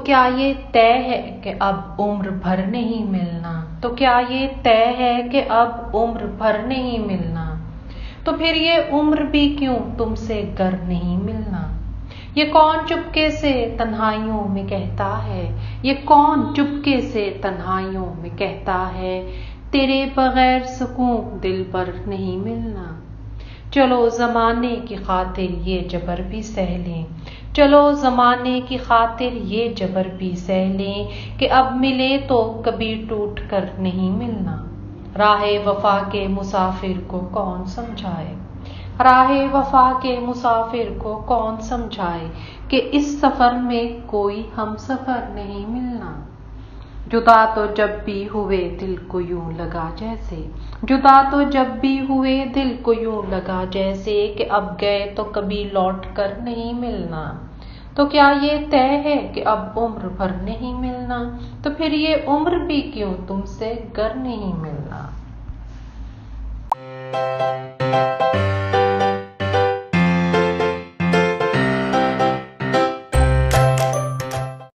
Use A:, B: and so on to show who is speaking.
A: क्या ये तय है कि अब उम्र भर नहीं मिलना? तो क्या ये तय है कि अब उम्र भर नहीं मिलना? तो फिर ये उम्र भी क्यों तुमसे गर नहीं मिलना? ये कौन चुपके से तन्हाइयों में कहता है, ये कौन चुपके से तन्हाइयों में कहता है, तेरे बगैर सुकून दिल पर नहीं मिलना? चलो ज़माने की खातिर ये जबर भी सह लें, चलो ज़माने की खातिर ये जबर भी सह लें कि अब मिले तो कभी टूट कर नहीं मिलना। राहे वफा के मुसाफिर को कौन समझाए, राहे वफा के मुसाफिर को कौन समझाए कि इस सफ़र में कोई हम सफ़र नहीं मिलना। जुदा तो जब भी हुए दिल को यूं लगा जैसे, जुदा तो जब भी हुए दिल को यूं लगा जैसे कि अब गए तो कभी लौट कर नहीं मिलना। तो क्या ये तय है कि अब उम्र भर नहीं मिलना? तो फिर ये उम्र भी क्यों तुमसे गर नहीं मिलना?